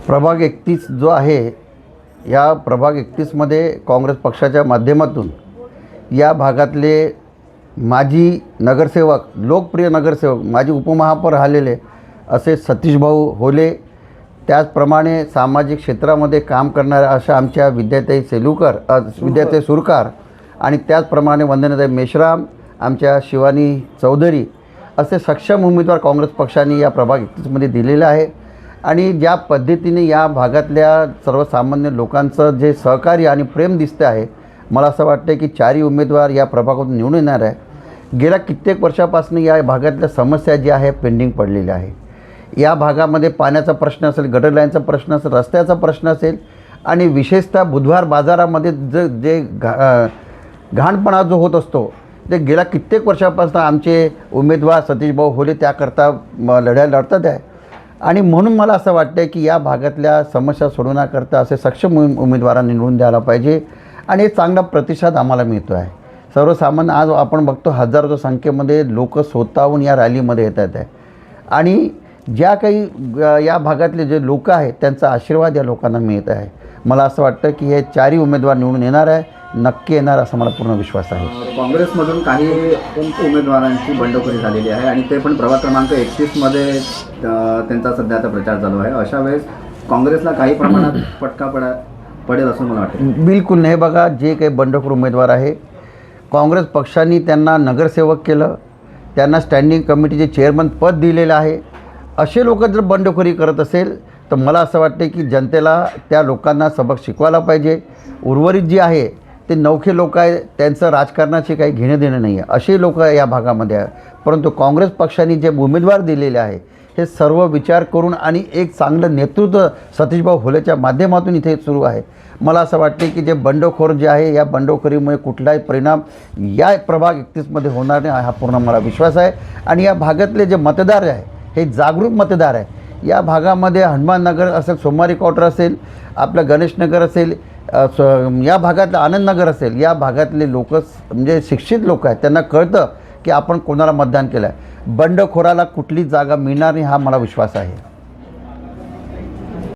प्रभाग 31 जो आहे, या प्रभाग 31मध्ये काँग्रेस पक्षाच्या माध्यमातून या भागातले माजी नगरसेवक, लोकप्रिय नगरसेवक, माजी उपमहापौर राहिलेले असे सतीशभाऊ होले, त्याचप्रमाणे सामाजिक क्षेत्रामध्ये काम करणाऱ्या अशा आमच्या विद्याताई सेलुकर, विद्याताई सुरकार, आणि त्याचप्रमाणे वंदनाताई मेश्राम, आमच्या शिवानी चौधरी असे सक्षम उमेदवार काँग्रेस पक्षाने या प्रभाग 31मध्ये दिलेले आहे. आणि ज्या पद्धतीने या भागातल्या सर्वसामान्य लोकांचं जे सहकार्य आणि प्रेम दिसते आहे, मला असं वाटतं की चारही उमेदवार या प्रभागातून निवडून येणार आहे. गेल्या कित्येक वर्षापासून या भागातल्या समस्या ज्या आहे पेंडिंग पडलेल्या आहे. या भागामध्ये पाण्याचा प्रश्न असेल, गटर लाईनचा प्रश्न असेल, रस्त्याचा प्रश्न असेल, आणि विशेषतः बुधवार बाजारामध्ये जे घाणपणा जो होत असतो ते गेल्या कित्येक वर्षापासून आमचे उमेदवार सतीशभाऊ होले त्याकरता लढ्या लढतात आहे. आणि म्हणून मला असं वाटतं की या भागातल्या समस्या सोडवण्याकरता असे सक्षम उमेदवारांनी निवडून द्यायला पाहिजे. आणि चांगला प्रतिसाद आम्हाला मिळतो आहे. सर्वसामान्य आज आपण बघतो हजारोच्या संख्येमध्ये लोक स्वतःहून या रॅलीमध्ये येतात आहे. आणि ज्या काही या भागातले जे लोक आहेत त्यांचा आशीर्वाद या लोकांना मिळत आहे. मला असं वाटतं की हे चारही उमेदवार निवडून येणार आहे, नक्की येणार असा मला पूर्ण विश्वास आहे. काँग्रेसमधून काही उमेदवारांची बंडखोरी झालेली आहे आणि ते पण प्रभाग क्रमांक 31मध्ये त्यांचा सध्या आता प्रचार चालू आहे. अशा वेळेस काँग्रेसला काही प्रमाणात फटका पडेल असं मला वाटतं. बिलकुल नाही. बघा, जे काही बंडखोर उमेदवार आहे, काँग्रेस पक्षाने त्यांना नगरसेवक केलं, त्यांना स्टँडिंग कमिटीचे चेअरमन पद दिलेलं आहे. असे लोक जर बंडखोरी करत असेल तर मला असं वाटते की जनतेला त्या लोकांना सबक शिकवायला पाहिजे. उर्वरित जे आहे ते नवखे लोक आहे, त्यांचं राजकारणाचे काही घेणं देणं नाही आहे, असे लोक या भागामध्ये आहे. परंतु काँग्रेस पक्षाने जे उमेदवार दिलेले आहे हे सर्व विचार करून आणि एक चांगलं नेतृत्व सतीशभाऊ होलेच्या माध्यमातून इथे सुरू आहे. मला असं वाटते की जे बंडखोर जे आहे, या बंडखोरीमुळे कुठलाही परिणाम या प्रभाग 31मध्ये होणार नाही हा पूर्ण मला विश्वास आहे. आणि या भागातले जे मतदार आहे हे जागरूक मतदार आहे. या भागामध्ये हनुमाननगर असेल, सोमवारी क्वार्टर असेल, आपलं गणेशनगर असेल, या भागातलं आनंदनगर असेल, या भागातले लोक म्हणजे शिक्षित लोक आहेत, त्यांना कळतं की आपण कोणाला मतदान केलं आहे. बंडखोराला कुठलीच जागा मिळणार नाही हा मला विश्वास आहे.